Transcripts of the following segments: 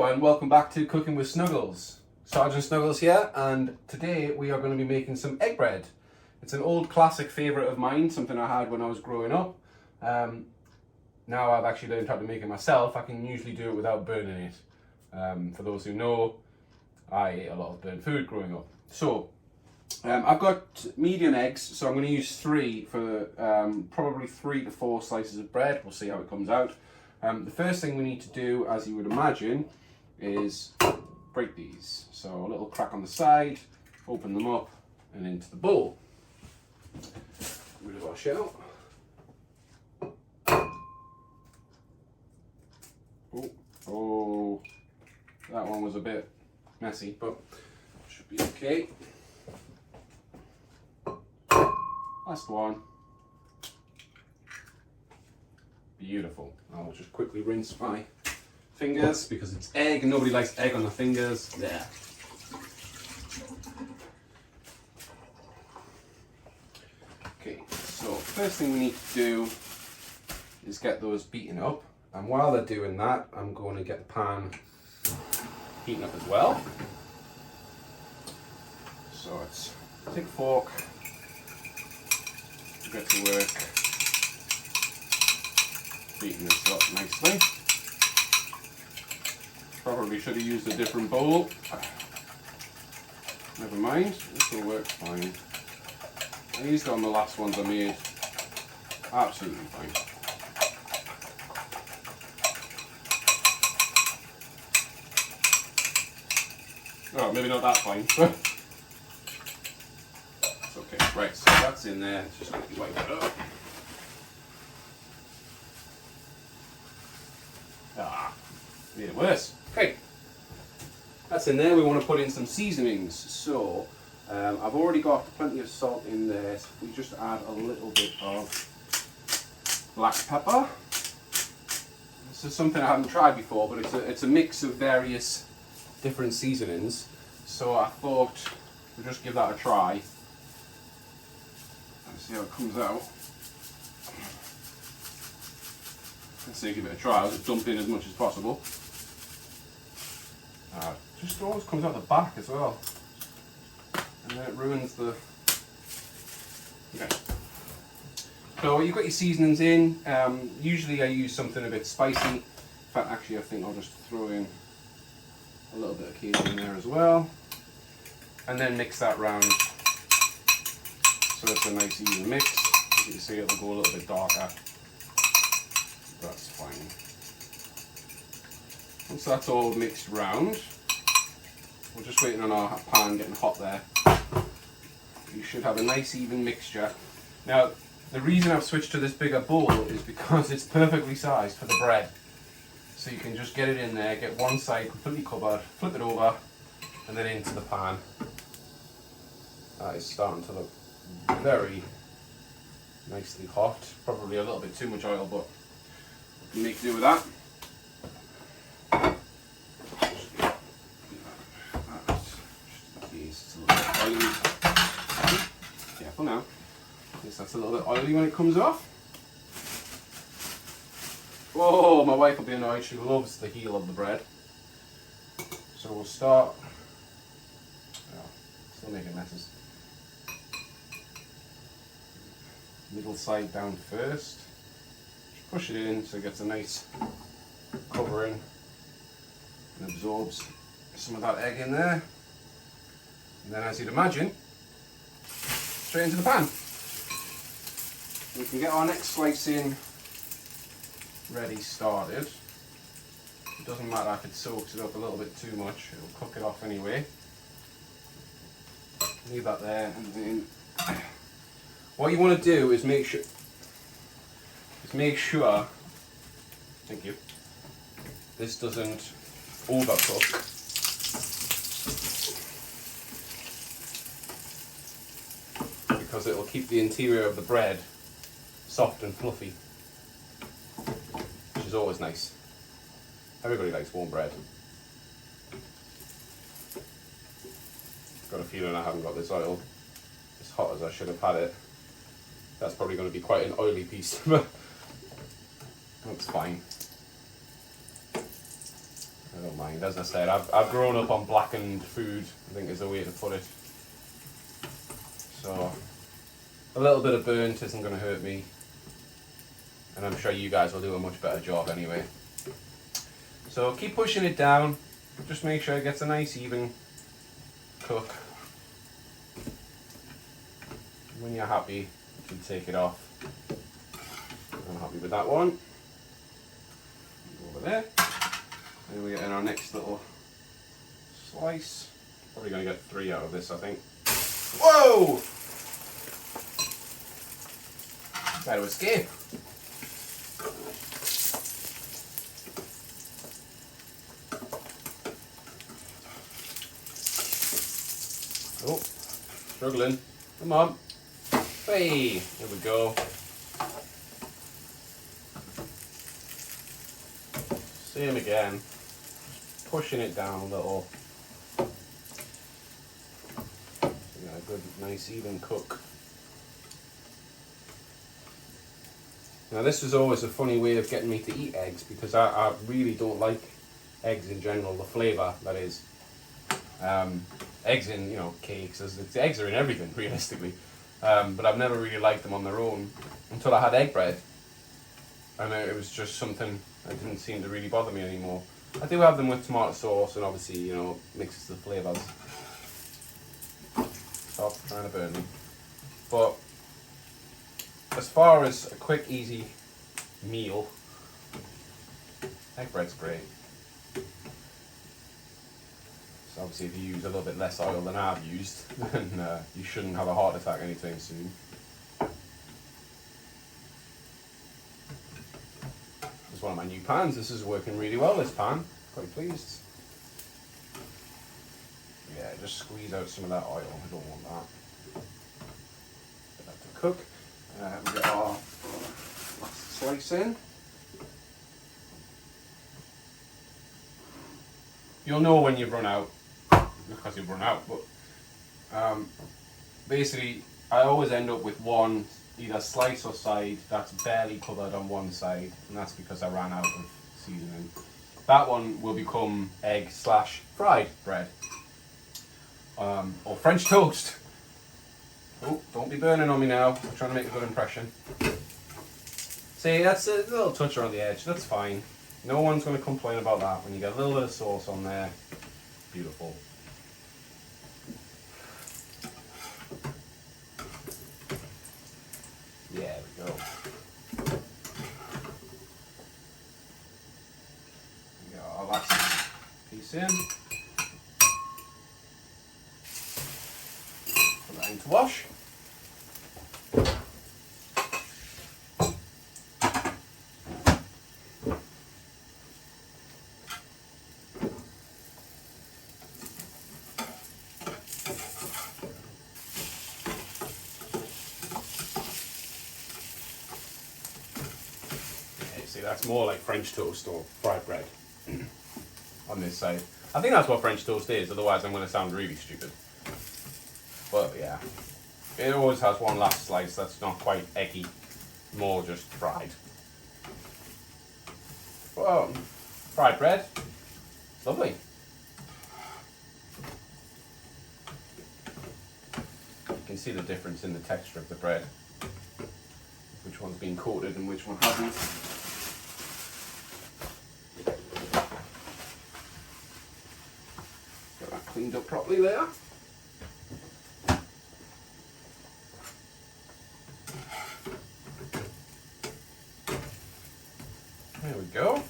Hello and welcome back to Cooking with Snuggles. Sergeant Snuggles here, and today we are going to be making some egg bread. It's an old classic favourite of mine, something I had when I was growing up. Now I've actually learned how to make it myself. I can usually do it without burning it. For those who know, I ate a lot of burnt food growing up. So I've got medium eggs, so I'm going to use 3 for probably 3 to 4 slices of bread. We'll see how it comes out. The first thing we need to do, as you would imagine, is break these. So a little crack on the side, open them up and into the bowl. Rid of our shell. Oh, that one was a bit messy, but should be okay. Last one. Beautiful. I'll just quickly rinse my fingers because it's egg and nobody likes egg on the fingers. There. Okay, so first thing we need to do is get those beaten up, and while they're doing that, I'm going to get the pan heating up as well. So let's take a fork, get to work beating this up nicely. Probably should have used a different bowl. Never mind, this will work fine. I used it on the last ones I made. Absolutely fine. Oh, maybe not that fine. It's okay. Right, so that's in there. Let's just quickly wipe it up. Made it worse. Okay, that's in there. We want to put in some seasonings. So I've already got plenty of salt in there. So we just add a little bit of black pepper. This is something I haven't tried before, but it's a mix of various different seasonings. So I thought we'll just give that a try and see how it comes out. Let's say give it a try. I'll just dump in as much as possible. Just always comes out the back as well, and then it ruins the. Okay. So you've got your seasonings in. Usually I use something a bit spicy. In fact, actually, I think I'll just throw in a little bit of Cajun in there as well, and then mix that round so it's a nice even mix. As you can see, it'll go a little bit darker. That's fine. Once that's all mixed round, we're just waiting on our pan getting hot there. You should have a nice even mixture. Now, the reason I've switched to this bigger bowl is because it's perfectly sized for the bread. So you can just get it in there, get one side completely covered, flip it over, and then into the pan. That is starting to look very nicely hot. Probably a little bit too much oil, but we can make do with that. Careful now. Yes, that's a little bit oily when it comes off. Oh, my wife will be annoyed. She loves the heel of the bread. So we'll start. Oh, still making messes. Middle side down first. Just push it in so it gets a nice covering and absorbs some of that egg in there. And then, as you'd imagine, straight into the pan. We can get our next slice in ready started. It doesn't matter if it soaks it up a little bit too much, it'll cook it off anyway. Leave that there, and then what you want to do is make sure, thank you, this doesn't overcook. Because it will keep the interior of the bread soft and fluffy, which is always nice. Everybody likes warm bread. Got a feeling I haven't got this oil as hot as I should have had it. That's probably going to be quite an oily piece, but that's fine. I don't mind. As I said, I've grown up on blackened food, I think is the way to put it. So a little bit of burnt isn't going to hurt me. And I'm sure you guys will do a much better job anyway. So keep pushing it down. Just make sure it gets a nice even cook. When you're happy, you can take it off. I'm happy with that one. Over there. And we get in our next little slice. Probably going to get 3 out of this, I think. Whoa! Try to escape. Oh, struggling. Come on. Hey, here we go. Same again. Just pushing it down a little. So you got a good, nice, even cook. Now this was always a funny way of getting me to eat eggs because I really don't like eggs in general, the flavour that is. Eggs in, cakes, the eggs are in everything realistically, but I've never really liked them on their own until I had egg bread, and it was just something that didn't seem to really bother me anymore. I do have them with tomato sauce and obviously, mixes the flavours. Stop trying to burn me. But as far as a quick, easy meal, egg bread's great. So obviously if you use a little bit less oil than I've used, then you shouldn't have a heart attack anytime soon. This is one of my new pans. This is working really well, this pan. Quite pleased. Yeah, just squeeze out some of that oil. I don't want that. Get that to cook. We get our last slice in. You'll know when you've run out, because you've run out, but basically I always end up with one either slice or side that's barely covered on one side, and that's because I ran out of seasoning. That one will become egg/fried bread, or French toast. Oh, don't be burning on me now. I'm trying to make a good impression. See, that's a little touch around the edge. That's fine. No one's going to complain about that when you get a little bit of sauce on there. Beautiful. There we go. We got our last piece in. Put that into wash. See, that's more like French toast or fried bread on this side. I think that's what French toast is, otherwise I'm going to sound really stupid. But yeah, it always has one last slice that's not quite eggy, more just fried. Well, fried bread, lovely. You can see the difference in the texture of the bread. Which one's been coated and which one hasn't. Get that cleaned up properly there. There we go.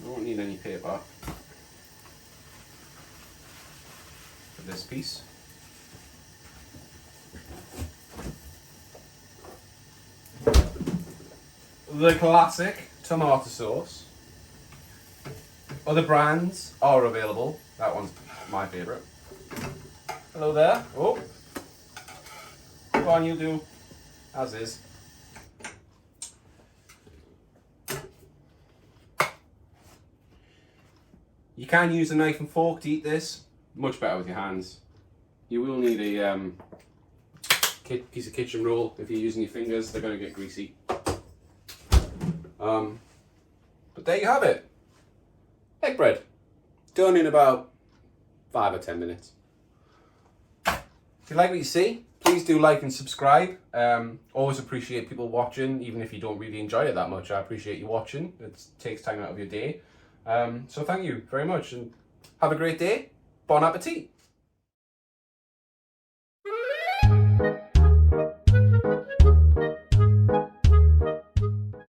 We won't need any paper for this piece. The classic tomato sauce. Other brands are available. That one's my favourite. Hello there. Oh. Go on, you do. As is. You can use a knife and fork to eat this. Much better with your hands. You will need a piece of kitchen roll if you're using your fingers. They're going to get greasy. But there you have it. Egg bread. Done in about 5 or 10 minutes. If you like what you see, please do like and subscribe. Always appreciate people watching, even if you don't really enjoy it that much. I appreciate you watching. It takes time out of your day. So thank you very much and have a great day. Bon appetit.